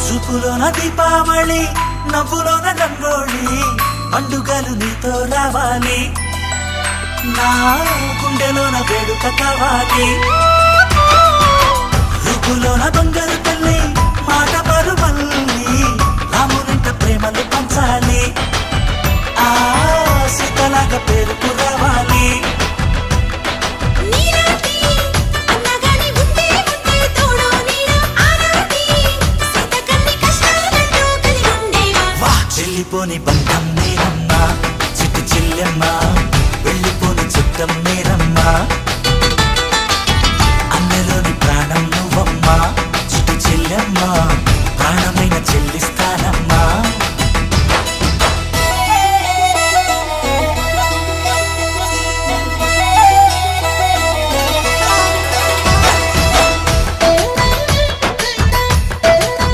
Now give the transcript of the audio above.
చూపులోన దీపావళి నవ్వులోన రంగోళి పండుగలు నీతో రావాలి నా గుండెలోన వేడుక కావాలి రూపులోన బంగారు తల్లి మాట పరువల్లి రామునింట ప్రేమలు పంచాలి ఆ సీతలాగా పేరుకు రావాలి చెల్లిపోని బంధం నేను